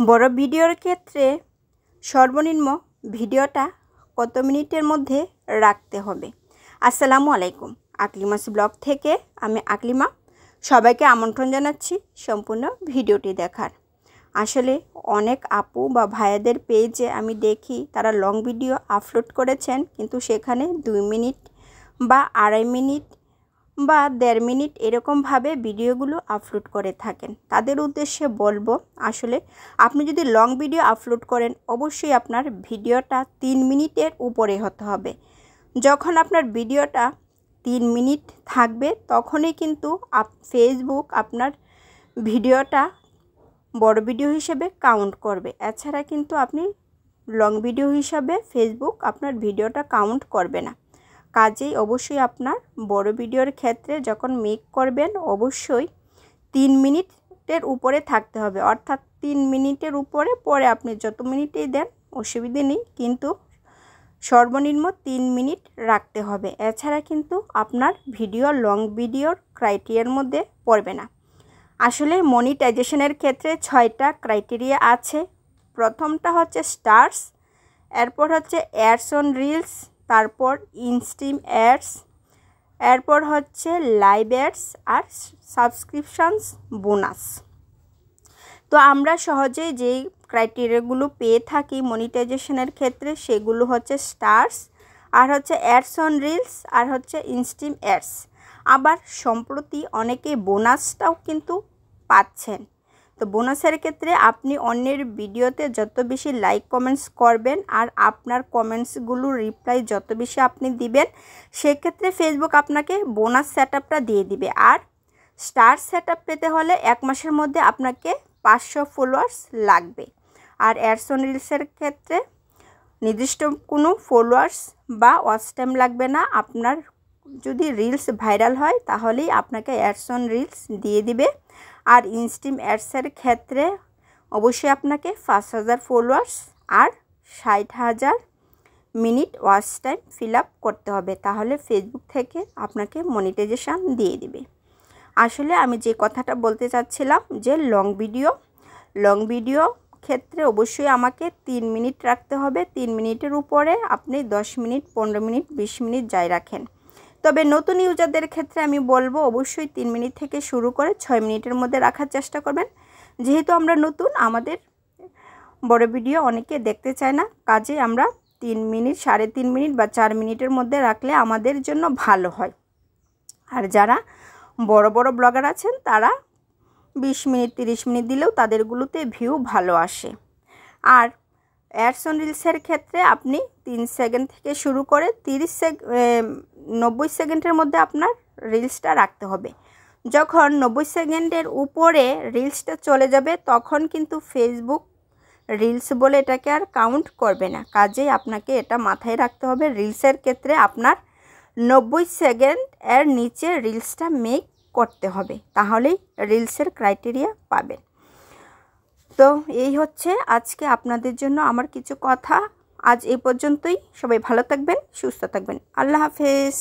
বড় ভিডিওর ক্ষেত্রে সর্বনিম্ন ভিডিওটা কত মিনিটের মধ্যে রাখতে হবে। আসসালামু আলাইকুম, আকলিমাস ব্লগ থেকে আমি আকলিমা সবাইকে আমন্ত্রণ জানাচ্ছি সম্পূর্ণ ভিডিওটি দেখার। আসলে অনেক আপু বা ভাইয়াদের পেজে আমি দেখি তারা লং ভিডিও আপলোড করেছেন, কিন্তু সেখানে 2 মিনিট বা 2.5 মিনিট বা 1.5 মিনিট এরকমভাবে ভিডিওগুলো আপলোড করে থাকেন। তাদের উদ্দেশ্যে বলবো, আসলে আপনি যদি লং ভিডিও আপলোড করেন অবশ্যই আপনার ভিডিওটা 3 মিনিটের উপরে হতে হবে। যখন আপনার ভিডিওটা 3 মিনিট থাকবে তখনই কিন্তু ফেসবুক আপনার ভিডিওটা বড় ভিডিও হিসেবে কাউন্ট করবে। এছাড়া কিন্তু আপনি লং ভিডিও হিসাবে ফেসবুক আপনার ভিডিওটা কাউন্ট করবে না। কাজেই অবশ্যই আপনার বড় ভিডিওর ক্ষেত্রে যখন মেক করবেন অবশ্যই 3 মিনিটের উপরে থাকতে হবে, অর্থাৎ 3 মিনিটের উপরে। পরে আপনি যত মিনিটেই দেন অসুবিধে নেই, কিন্তু সর্বনিম্ন 3 মিনিট রাখতে হবে। এছাড়া কিন্তু আপনার ভিডিও লং ভিডিওর ক্রাইটেরিয়ার মধ্যে পড়বে না। আসলে মনিটাইজেশনের ক্ষেত্রে 6টা ক্রাইটেরিয়া আছে। প্রথমটা হচ্ছে স্টার্স, এরপর হচ্ছে অ্যাডস অন রিলস, তারপর ইনস্ট্রিম অ্যাডস, এরপর হচ্ছে লাইভ অ্যাডস আর সাবস্ক্রিপশনস বোনাস। তো আমরা সহজেই যেই ক্রাইটেরিয়াগুলো পেয়ে থাকি মনিটাইজেশনের ক্ষেত্রে সেগুলো হচ্ছে স্টার্স, আর হচ্ছে অ্যাডস অন রিলস, আর হচ্ছে ইনস্ট্রিম অ্যাডস। আবার সম্প্রতি অনেকে বোনাসটাও কিন্তু পাচ্ছেন। তো বোনাসের ক্ষেত্রে আপনি অন্যের ভিডিওতে যত বেশি লাইক কমেন্টস করবেন আর আপনার কমেন্টসগুলো রিপ্লাই যত বেশি আপনি দিবেন, সেক্ষেত্রে ফেসবুক আপনাকে বোনাস সেটআপটা দিয়ে দিবে। আর স্টার সেটআপ পেতে হলে 1 মাসের মধ্যে আপনাকে 500 ফলোয়ার্স লাগবে। আর অ্যাডস অন রিলসের ক্ষেত্রে নির্দিষ্ট কোনো ফলোয়ার্স বা ওয়াচ টাইম লাগবে না। আপনার যদি রিলস ভাইরাল হয় তাহলেই আপনাকে অ্যাডস অন রিলস দিয়ে দিবে। আর ইনস্ট্রিম অ্যাডসের ক্ষেত্রে অবশ্যই আপনাকে 5000 ফলোয়ার্স আর 60,000 minute watch time fill up করতে হবে, তাহলে ফেসবুক থেকে আপনাকে মনিটাইজেশন দিয়ে দিবে। আসলে আমি যে কথাটা বলতে চাচ্ছিলাম যে লং ভিডিও ক্ষেত্রে অবশ্যই আমাকে 3 মিনিট রাখতে হবে। 3 মিনিটের উপরে আপনি 10 মিনিট, 15 মিনিট, 20 মিনিট যাই রাখেন। তবে নতুন ইউজারদের ক্ষেত্রে আমি বলবো অবশ্যই 3 মিনিট থেকে শুরু করে 6 মিনিটের মধ্যে রাখার চেষ্টা করবেন। যেহেতু আমরা নতুন, আমাদের বড় ভিডিও অনেকে দেখতে চায় না, কাজে আমরা 3 মিনিট, 3.5 মিনিট বা 4 মিনিটের মধ্যে রাখলে আমাদের জন্য ভালো হয়। আর যারা বড় বড় ব্লগার আছেন তারা 20 মিনিট, 30 মিনিট দিলেও তাদেরগুলোতে ভিউ ভালো আসে। আর অ্যাডস অন রিলসের ক্ষেত্রে আপনি 3 সেকেন্ড থেকে শুরু করে 90 সেকেন্ডের মধ্যে আপনার রিলসটা রাখতে হবে। যখন 90 সেকেন্ডের উপরে রিলসটা চলে যাবে তখন কিন্তু ফেসবুক রিলস বলে এটাকে আর কাউন্ট করবে না। কাজেই আপনাকে এটা মাথায় রাখতে হবে, রিলসের ক্ষেত্রে আপনার 90 সেকেন্ড এর নিচে রিলসটা মেক করতে হবে, তাহলেই রিলসের ক্রাইটেরিয়া পাবেন। তো এই হচ্ছে আজকে আপনাদের জন্য আমার কিছু কথা। আজ এই পর্যন্তই। সবাই ভালো থাকবেন, সুস্থ থাকবেন। আল্লাহ হাফেজ।